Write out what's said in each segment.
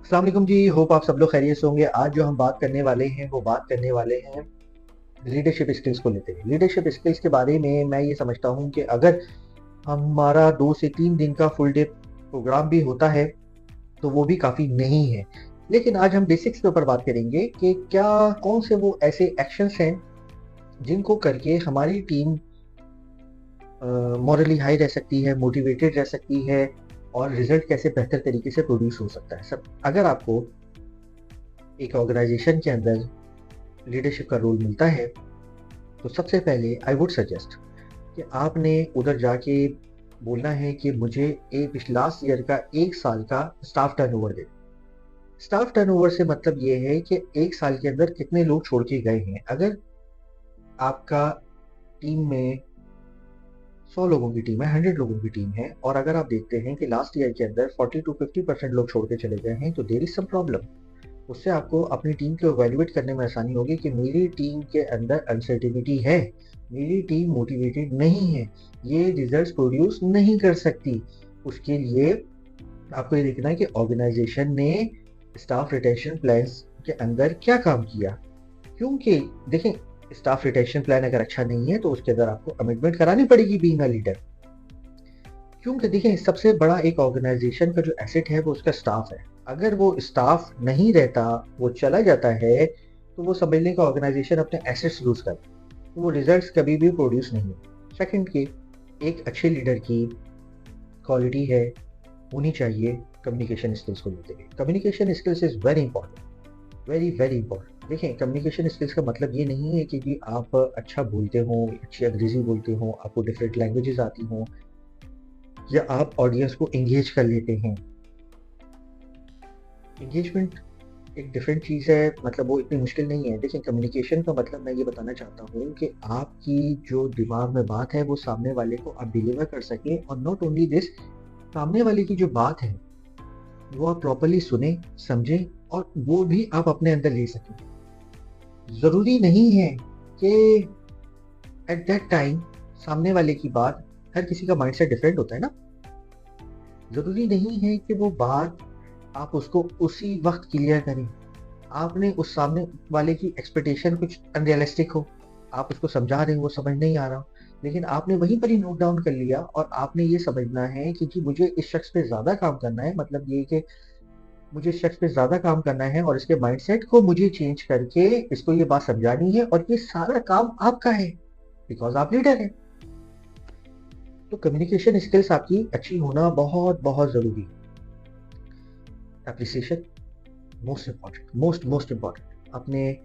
अस्सलाम वालेकुम जी। होप आप सब लोग खैरियत से होंगे। आज जो हम बात करने वाले हैं वो बात करने वाले हैं लीडरशिप स्किल्स को लेते हैं। लीडरशिप स्किल्स के बारे में मैं ये समझता हूँ कि अगर हमारा 2 से 3 दिन का फुल डे प्रोग्राम भी होता है तो वो भी काफ़ी नहीं है। लेकिन आज हम बेसिक्स के ऊपर बात करेंगे कि क्या कौन से वो ऐसे एक्शंस हैं जिनको करके हमारी टीम मॉरली हाई रह सकती है, मोटिवेटेड रह सकती है और रिजल्ट कैसे बेहतर तरीके से प्रोड्यूस हो सकता है। सब अगर आपको एक ऑर्गेनाइजेशन के अंदर लीडरशिप का रोल मिलता है तो सबसे पहले आई वुड सजेस्ट कि आपने उधर जाके बोलना है कि मुझे एक लास्ट ईयर का 1 साल का स्टाफ टर्नओवर दे। स्टाफ टर्नओवर से मतलब ये है कि 1 साल के अंदर कितने लोग छोड़ के गए हैं। अगर आपका टीम में 100 लोगों की टीम है, 100 लोगों की टीम है और अगर आप देखते हैं कि लास्ट ईयर के अंदर 40 to 50% लोग छोड़ के चले गए हैं तो देयर इज सम प्रॉब्लम। उससे आपको अपनी टीम को इवेल्युएट करने में आसानी होगी कि मेरी टीम के अंदर अनसर्टेनिटी है, मेरी टीम मोटिवेटेड नहीं है, ये रिजल्ट्स प्रोड्यूस नहीं कर सकती। उसके लिए आपको ये देखना है कि ऑर्गेनाइजेशन ने स्टाफ रिटेंशन प्लान्स के अंदर क्या काम किया। क्योंकि देखें, स्टाफ रिटेंशन प्लान अगर अच्छा नहीं है तो उसके अंदर आपको कमिटमेंट करानी पड़ेगी बीइंग अ लीडर। क्योंकि देखिए, सबसे बड़ा एक ऑर्गेनाइजेशन का जो एसेट है वो उसका स्टाफ है। अगर वो स्टाफ नहीं रहता, वो चला जाता है तो वो समझ लें कि ऑर्गेनाइजेशन अपने एसेट्स लूज कर, तो वो रिजल्ट्स कभी भी प्रोड्यूस नहीं होंगे। सेकंड की एक अच्छे लीडर की क्वालिटी है होनी चाहिए कम्युनिकेशन स्किल्स को लेते हुए। Communication skills is very important, very very important. देखें, कम्युनिकेशन स्किल्स का मतलब ये नहीं है कि जी आप अच्छा बोलते हो, अच्छी अंग्रेजी बोलते हो, आपको डिफरेंट लैंग्वेजेस आती हों या आप ऑडियंस को एंगेज कर लेते हैं। एंगेजमेंट एक डिफरेंट चीज़ है, मतलब वो इतनी मुश्किल नहीं है। देखिए, कम्युनिकेशन का मतलब मैं ये बताना चाहता हूँ कि आपकी जो दिमाग में बात है वो सामने वाले को आप डिलीवर कर सकें और नॉट ओनली दिस, सामने वाले की जो बात है वो आप प्रॉपर्ली सुने, समझें और वो भी आप अपने अंदर ले सकें। ज़रूरी नहीं है कि एट दैट टाइम सामने वाले की बात, हर किसी का माइंडसेट डिफरेंट होता है ना। ज़रूरी नहीं है कि वो बात आप उसको उसी वक्त क्लियर करें। आपने उस सामने वाले की एक्सपेक्टेशन कुछ अनरियलिस्टिक हो, आप उसको समझा रहे हो, वो समझ नहीं आ रहा हो, लेकिन आपने वहीं पर ही नोट डाउन कर लिया और आपने ये समझना है कि जी मुझे इस शख्स पे ज़्यादा काम करना है। मतलब ये कि मुझे इस शख्स पे ज़्यादा काम करना है और इसके माइंडसेट को मुझे चेंज करके इसको ये बात समझानी है और ये सारा काम आपका है, बिकॉज़ आप लीडर हैं। तो कम्युनिकेशन स्किल्स आपकी अच्छी होना बहुत बहुत ज़रूरी है। Appreciation most important, most most important. अपने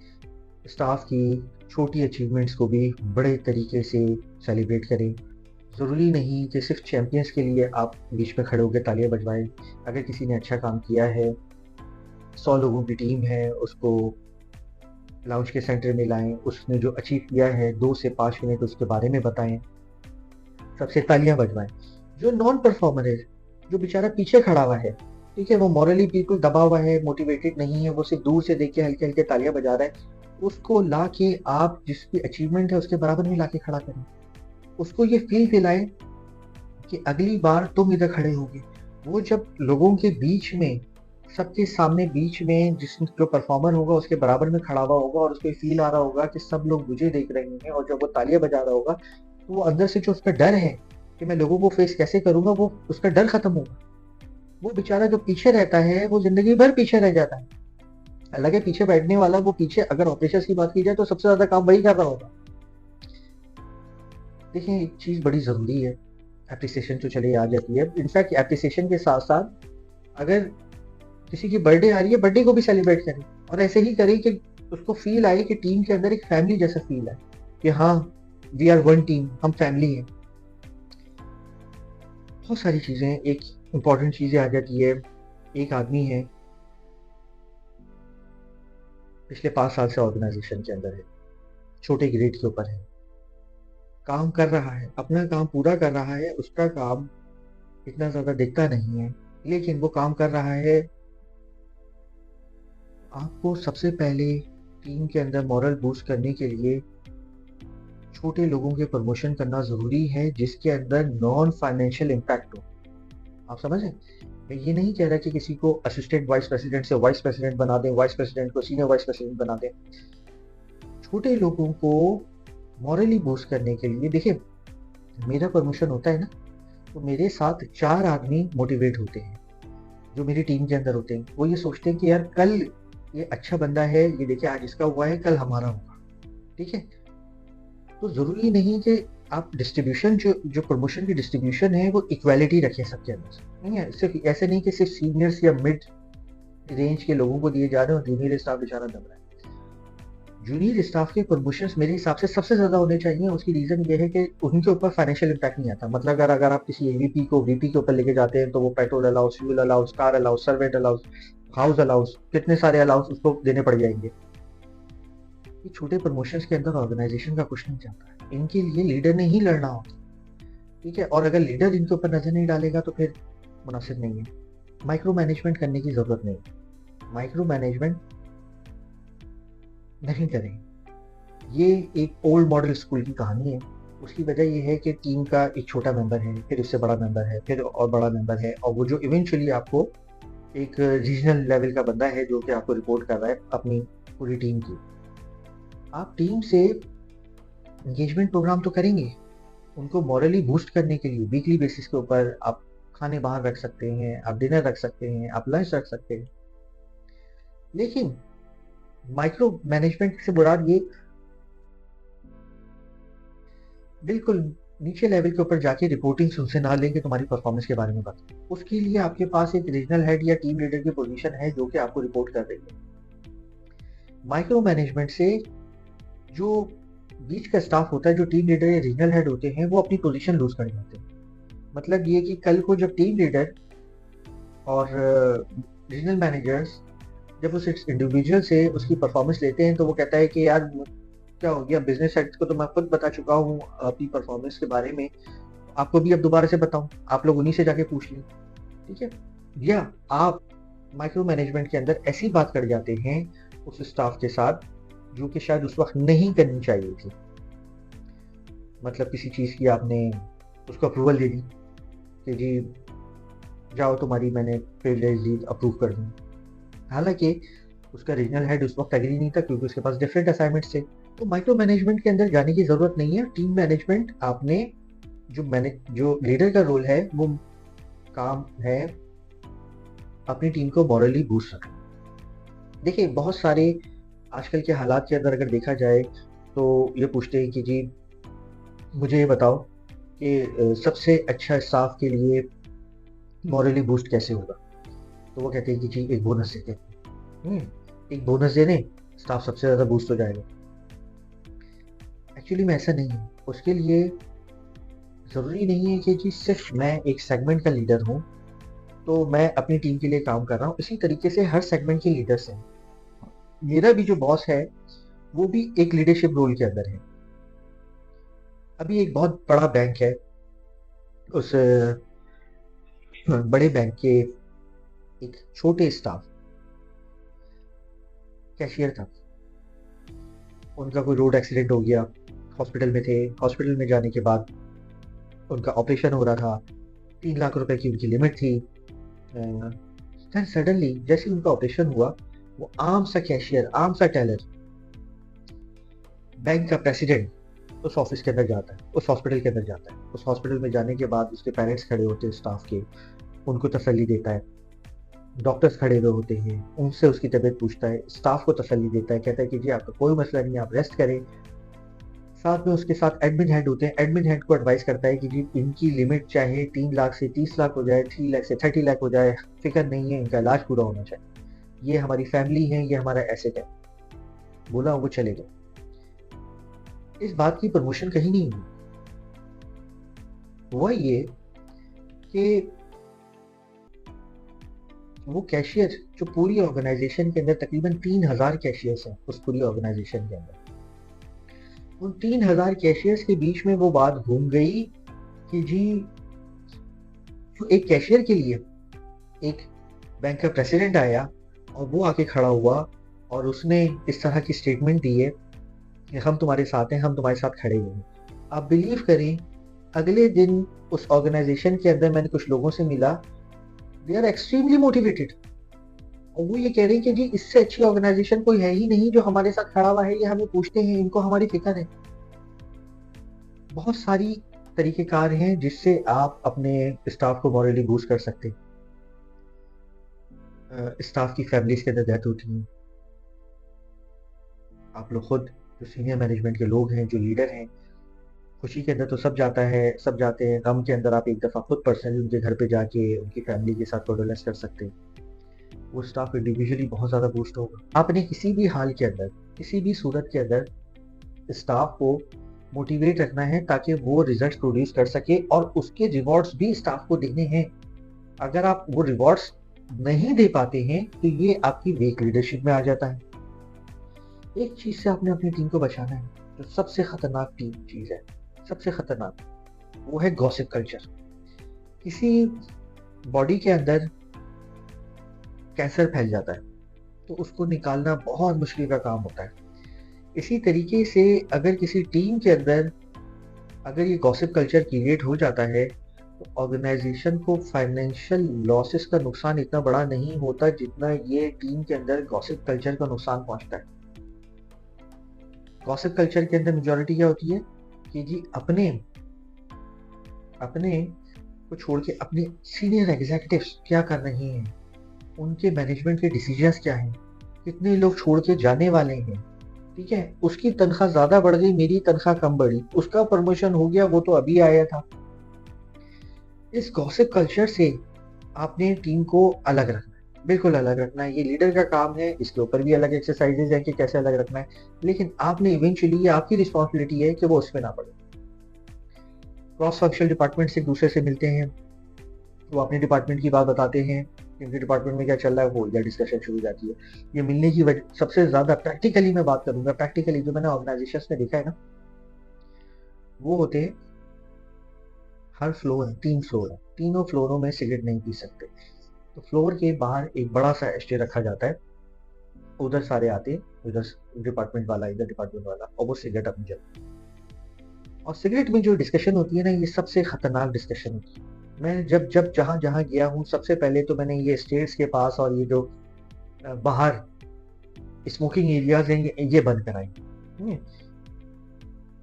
स्टाफ की छोटी अचीवमेंट्स को भी बड़े तरीके से सेलिब्रेट करें। ज़रूरी नहीं कि सिर्फ चैंपियंस के लिए आप बीच में खड़े होकर तालियां बजवाएं। अगर किसी ने अच्छा काम किया है, 100 लोगों की टीम है, उसको लाउंज के सेंटर में लाएं, उसने जो अचीव किया है 2 से 5 मिनट उसके बारे में बताएं, सबसे तालियां बजवाएं। जो नॉन परफॉर्मर है, जो बेचारा पीछे खड़ा हुआ है, ठीक है, वो मॉरली बिल्कुल दबा हुआ है, मोटिवेटेड नहीं है, वो सिर्फ दूर से देख के हल्के हल्के तालियां बजा रहा है, उसको ला के आप जिसकी अचीवमेंट है उसके बराबर में ला के खड़ा करें। उसको ये फील दिलाएं कि अगली बार तुम इधर खड़े होगे। वो जब लोगों के बीच में, सबके सामने बीच में जिस जो परफॉर्मर होगा उसके बराबर में खड़ा हुआ होगा और उसको ये फील आ रहा होगा कि सब लोग मुझे देख रहे हैं और जब वो तालियां बजा रहा होगा तो वो अंदर से जो उसका डर है कि मैं लोगों को फेस कैसे करूंगा, वो उसका डर खत्म होगा। वो बेचारा जो पीछे रहता है वो जिंदगी भर पीछे रह जाता है। हालांकि पीछे बैठने वाला, वो पीछे अगर ऑपरेशंस की बात की जाए तो सबसे ज्यादा काम वही कर रहा होगा। देखिए, एक चीज बड़ी जरूरी है, एप्रिसिएशन तो चले आ जाती है। इनफैक्ट एप्रिसिएशन के साथ साथ अगर किसी की बर्थडे आ रही है, बर्थडे को भी सेलिब्रेट करें और ऐसे ही करें कि उसको फील आए कि टीम के अंदर एक फैमिली जैसा फील है कि हाँ, वी आर वन टीम, हम फैमिली हैं। बहुत सारी चीजें, एक इम्पॉर्टेंट चीजें आ जाती है। एक आदमी है, पिछले 5 साल से ऑर्गेनाइजेशन के अंदर है, छोटे ग्रेड के ऊपर है, काम कर रहा है, अपना काम पूरा कर रहा है, उसका काम इतना ज्यादा दिखता नहीं है, लेकिन वो काम कर रहा है। आपको सबसे पहले टीम के अंदर मॉरल बूस्ट करने के लिए छोटे लोगों के प्रमोशन करना जरूरी है जिसके अंदर नॉन फाइनेंशियल इम्पैक्ट हो। आप समझ रहे हैं? मैं ये नहीं कह रहा कि किसी को असिस्टेंट वाइस प्रेसिडेंट से वाइस प्रेसिडेंट बना दें, वाइस प्रेसिडेंट को सीनियर वाइस प्रेसिडेंट बना दें। छोटे लोगों को मॉरली बूस्ट करने के लिए, देखिए मेरा प्रमोशन होता है ना, तो मेरे साथ 4 आदमी मोटिवेट होते हैं जो मेरी टीम के अंदर होते हैं। वो ये सोचते हैं कि यार कल ये अच्छा बंदा है, ये देखिए आज इसका हुआ है, कल हमारा होगा। ठीक है, तो जरूरी नहीं कि आप डिस्ट्रीब्यूशन जो प्रमोशन की डिस्ट्रीब्यूशन है वो इक्वालिटी रखें सबके अंदर, नहीं है। सिर्फ ऐसे नहीं कि सिर्फ सीनियर्स या मिड रेंज के लोगों को दिए जा रहे हैं और जूनियर स्टाफ बेचारा दब रहा है। जूनियर स्टाफ के प्रमोशंस मेरे हिसाब से सबसे ज्यादा होने चाहिए। उसकी रीजन ये है कि उनके ऊपर फाइनेंशियल इम्पैक्ट नहीं आता। मतलब अगर आप किसी एवीपी को वीपी के ऊपर लेके जाते हैं तो वो petrol allowance, fuel allowance, car allowance, servant allowance, house allowance, कितने सारे अलाउंस उसको देने पड़ जाएंगे। ये छोटे प्रमोशंस के अंदर ऑर्गेनाइजेशन का कुछ नहीं चाहता है। इनके लिए लीडर ने ही लड़ना होता, ठीक है। और अगर लीडर इनके ऊपर नजर नहीं डालेगा तो फिर मुनासिब नहीं है। माइक्रो मैनेजमेंट करने की जरूरत नहीं, माइक्रो मैनेजमेंट नहीं करें। ये एक ओल्ड मॉडल स्कूल की कहानी है। उसकी वजह ये है कि टीम का एक छोटा मेंबर है, फिर उससे बड़ा मेंबर है, फिर और बड़ा मेंबर है, और वो जो इवेंचुअली आपको एक रीजनल लेवल का बंदा है जो कि आपको रिपोर्ट कर रहा है अपनी पूरी टीम की। आप टीम से एंगेजमेंट प्रोग्राम तो करेंगे, उनको मॉरली बूस्ट करने के लिए वीकली बेसिस के ऊपर आप खाने बाहर रख सकते हैं, आप डिनर रख सकते हैं, आप लंच रख सकते हैं। लेकिन माइक्रो मैनेजमेंट से मुराद ये बिल्कुल नीचे लेवल के ऊपर जाके रिपोर्टिंग उनसे ना लेके तुम्हारी परफॉर्मेंस के बारे में बताओ। उसके लिए आपके पास एक रीजनल हेड या टीम लीडर की पोजीशन है जो कि आपको रिपोर्ट कर रही है। माइक्रो मैनेजमेंट से जो बीच का स्टाफ होता है, जो टीम लीडर या रीजनल हेड होते हैं, वो अपनी पोजीशन लूज कर जाते हैं। मतलब ये कि कल को जब टीम लीडर और रीजनल मैनेजर्स जब उस इंडिविजुअल से उसकी परफॉर्मेंस लेते हैं तो वो कहता है कि यार क्या हो गया, बिजनेस हेड को तो मैं खुद बता चुका हूँ अपनी परफॉर्मेंस के बारे में, आपको भी अब दोबारा से बताऊं, आप लोग उन्हीं से जाके पूछ लें। ठीक है, या आप माइक्रो मैनेजमेंट के अंदर ऐसी बात कर जाते हैं उस स्टाफ के साथ जो कि शायद उस वक्त नहीं करनी चाहिए थी। मतलब किसी चीज की आपने उसको अप्रूवल दे दी कि जी जाओ तुम्हारी मैंने प्रिविलेज लीव अप्रूव कर दी, हालांकि उसका रीजनल हेड उस वक्त एग्री नहीं था क्योंकि उसके पास डिफरेंट असाइनमेंट्स थे। तो माइक्रो मैनेजमेंट के अंदर जाने की जरूरत नहीं है। टीम मैनेजमेंट आपने जो लीडर का रोल है वो काम है अपनी टीम को मॉरली बूस्ट करना। देखिए बहुत सारे आजकल के हालात के अंदर अगर देखा जाए तो ये पूछते हैं कि जी मुझे ये बताओ कि सबसे अच्छा स्टाफ के लिए मॉरली बूस्ट कैसे होगा। तो वो कहते हैं कि जी एक बोनस देते हैं, एक बोनस दे दें स्टाफ सबसे ज्यादा बूस्ट हो जाएगा। एक्चुअली में ऐसा नहीं है। उसके लिए जरूरी नहीं है कि जी सिर्फ मैं एक सेगमेंट का लीडर हूं तो मैं अपनी टीम के लिए काम कर रहा हूं। इसी तरीके से हर सेगमेंट के लीडर्स हैं। मेरा भी जो बॉस है वो भी एक लीडरशिप रोल के अंदर है। अभी एक बहुत बड़ा बैंक है, उस बड़े बैंक के एक छोटे स्टाफ कैशियर था, उनका कोई रोड एक्सीडेंट हो गया, हॉस्पिटल में थे। हॉस्पिटल में जाने के बाद उनका ऑपरेशन हो रहा था, 3 लाख रुपए की उनकी लिमिट थी। फिर सडनली जैसे उनका ऑपरेशन हुआ, वो आम सा कैशियर, आम सा टेलर, बैंक का प्रेसिडेंट उस ऑफिस के अंदर जाता है, उस हॉस्पिटल के अंदर जाता है। उस हॉस्पिटल में जाने के बाद उसके पेरेंट्स खड़े होते हैं स्टाफ के, उनको तसल्ली देता है। डॉक्टर्स खड़े हुए होते हैं, उनसे उसकी तबीयत पूछता है, स्टाफ को तसल्ली देता है, कहता है कि जी आपका कोई मसला नहीं है, आप रेस्ट करें। साथ में उसके साथ एडमिन हेड होते हैं। एडमिन हेड को एडवाइस करता है कि जी इनकी लिमिट चाहे 3 लाख से 30 लाख हो जाए, 3 लाख से 30 लाख हो जाए, फिक्र नहीं है, इनका इलाज पूरा होना चाहिए, ये हमारी फैमिली है, ये हमारा एसेट है। बोला वो चले गए। इस बात की प्रमोशन कहीं नहीं हुई। हुआ ये कि वो कैशियर जो पूरी ऑर्गेनाइजेशन के अंदर तकरीबन 3000 कैशियर्स हैं उस पूरी ऑर्गेनाइजेशन के अंदर, उन 3000 कैशियर्स के बीच में वो बात घूम गई कि जी जो एक कैशियर के लिए एक बैंक का प्रेसिडेंट आया और वो आके खड़ा हुआ और उसने इस तरह की स्टेटमेंट दी है कि हम तुम्हारे साथ हैं, हम तुम्हारे साथ खड़े हुए हैं। आप बिलीव करें, अगले दिन उस ऑर्गेनाइजेशन के अंदर मैंने कुछ लोगों से मिला दे आर एक्सट्रीमली मोटिवेटेड, और वो ये कह रहे हैं कि जी इससे अच्छी ऑर्गेनाइजेशन कोई है ही नहीं जो हमारे साथ खड़ा हुआ है, ये हमें पूछते हैं, इनको हमारी फिक्र है। बहुत सारी तरीकेकार हैं जिससे आप अपने स्टाफ को मॉरली बूस्ट कर सकते हैं। स्टाफ की फैमिलीज के अंदर डेथ होती है, आप लोग खुद जो सीनियर मैनेजमेंट के लोग हैं, जो लीडर हैं, खुशी के अंदर तो सब जाता है, सब जाते हैं, गम के अंदर आप एक दफ़ा खुद पर्सनली उनके घर पे जाके उनकी फैमिली के साथ कंडोलेंस कर सकते हैं। वो स्टाफ इंडिविजुअली बहुत ज़्यादा बूस्ट होगा। आपने किसी भी हाल के अंदर, किसी भी सूरत के अंदर स्टाफ को मोटिवेट रखना है ताकि वो रिजल्ट प्रोड्यूस कर सके, और उसके रिवॉर्ड्स भी स्टाफ को देने हैं। अगर आप वो रिवॉर्ड्स नहीं दे पाते हैं तो ये आपकी वीक लीडरशिप में आ जाता है। एक चीज से आपने अपनी टीम को बचाना है, जो सबसे खतरनाक टीम चीज है, सबसे खतरनाक, वो है गॉसिप कल्चर। किसी बॉडी के अंदर कैंसर फैल जाता है तो उसको निकालना बहुत मुश्किल का काम होता है। इसी तरीके से अगर किसी टीम के अंदर अगर ये गॉसिप कल्चर क्रिएट हो जाता है तो ऑर्गेनाइजेशन को फाइनेंशियल लॉसेस का नुकसान इतना बड़ा नहीं होता जितना ये टीम के अंदर गॉसिप कल्चर का नुकसान पहुंचता है। गॉसिप कल्चर के अंदर मेजॉरिटी क्या होती है कि जी अपने अपने को छोड़ के अपने सीनियर एग्जीक्यूटिव्स क्या कर रहे हैं, उनके मैनेजमेंट के डिसीजंस क्या हैं, कितने लोग छोड़ के जाने वाले हैं, ठीक है, उसकी तनख्वाह ज्यादा बढ़ गई, मेरी तनख्वाह कम बढ़ी, उसका प्रमोशन हो गया, वो तो अभी आया था। इस गॉसिप कल्चर से आपने टीम को अलग रखना है, बिल्कुल अलग रखना है। ये लीडर का काम है, इसके ऊपर भी अलग एक्सरसाइजेज है कि कैसे अलग रखना है, लेकिन आपने इवेंचुअली, ये आपकी रिस्पॉन्सिबिलिटी है कि वो उसमें ना पड़े। क्रॉस फंक्शनल डिपार्टमेंट से एक दूसरे से मिलते हैं, वो अपने डिपार्टमेंट की बात बताते हैं, उनके डिपार्टमेंट में क्या चल रहा है, वो इधर डिस्कशन शुरू हो जाती है। ये मिलने की वजह, सबसे ज्यादा प्रैक्टिकली मैं बात करूंगा, प्रैक्टिकली जो मैंने ऑर्गेनाइजेशन में देखा है ना, वो होते हैं, हर फ्लोर है, 3 फ्लोर है, तीनों फ्लोरों में सिगरेट नहीं पी सकते, तो फ्लोर के बाहर एक बड़ा सा एस्टे रखा जाता है, उधर सारे आते हैं, उधर डिपार्टमेंट वाला, इधर डिपार्टमेंट वाला, और वो सिगरेट अपनी जलते हैं। और सिगरेट में जो डिस्कशन होती है ना, ये सबसे खतरनाक डिस्कशन होती है। मैं जब जब जहां जहां गया हूँ, सबसे पहले तो मैंने ये स्टेट्स के पास और ये जो बाहर स्मोकिंग एरियाज हैं, ये बंद कराई।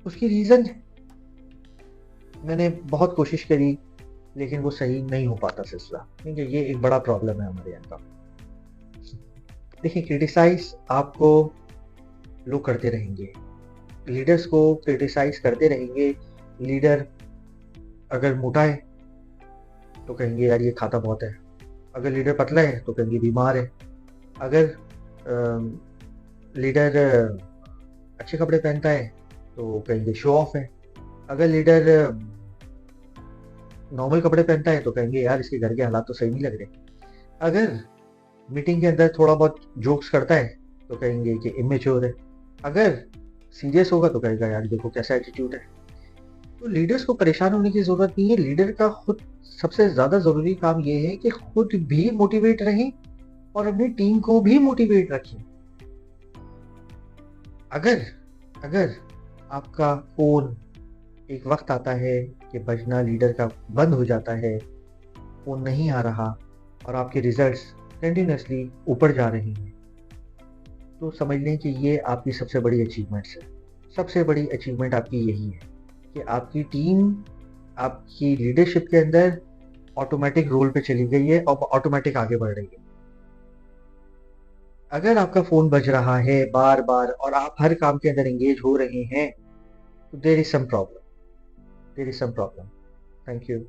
उसकी रीजन मैंने बहुत कोशिश करी, लेकिन वो सही नहीं हो पाता सिलसिला, क्योंकि ये एक बड़ा प्रॉब्लम है हमारे यहाँ का। देखिए, क्रिटिसाइज आपको लोग करते रहेंगे, लीडर्स को क्रिटिसाइज करते रहेंगे। लीडर अगर मोटा है तो कहेंगे यार ये खाता बहुत है, अगर लीडर पतला है तो कहेंगे बीमार है, अगर लीडर अच्छे कपड़े पहनता है तो कहेंगे शो ऑफ है, अगर लीडर नॉर्मल कपड़े पहनता है तो कहेंगे यार इसके घर के हालात तो सही नहीं लग रहे, अगर मीटिंग के अंदर थोड़ा बहुत जोक्स करता है तो कहेंगे कि इमेच्योर है, अगर सीरियस होगा तो कहेगा यार देखो कैसा एटीट्यूड है। तो लीडर्स को परेशान होने की जरूरत नहीं है। लीडर का खुद सबसे ज्यादा जरूरी काम यह है कि खुद भी मोटिवेट रहें और अपनी टीम को भी मोटिवेट रखें। अगर अगर आपका फोन एक वक्त आता है कि बजना लीडर का बंद हो जाता है, फोन नहीं आ रहा और आपके रिजल्ट्स कंटिन्यूसली ऊपर जा रहे हैं, तो समझ लें कि ये आपकी सबसे बड़ी अचीवमेंट्स है। सबसे बड़ी अचीवमेंट आपकी यही है कि आपकी टीम आपकी लीडरशिप के अंदर ऑटोमेटिक रोल पे चली गई है और ऑटोमेटिक आगे बढ़ रही है। अगर आपका फोन बज रहा है बार बार और आप हर काम के अंदर एंगेज हो रहे हैं तो there is some problem, there is some problem. Thank you.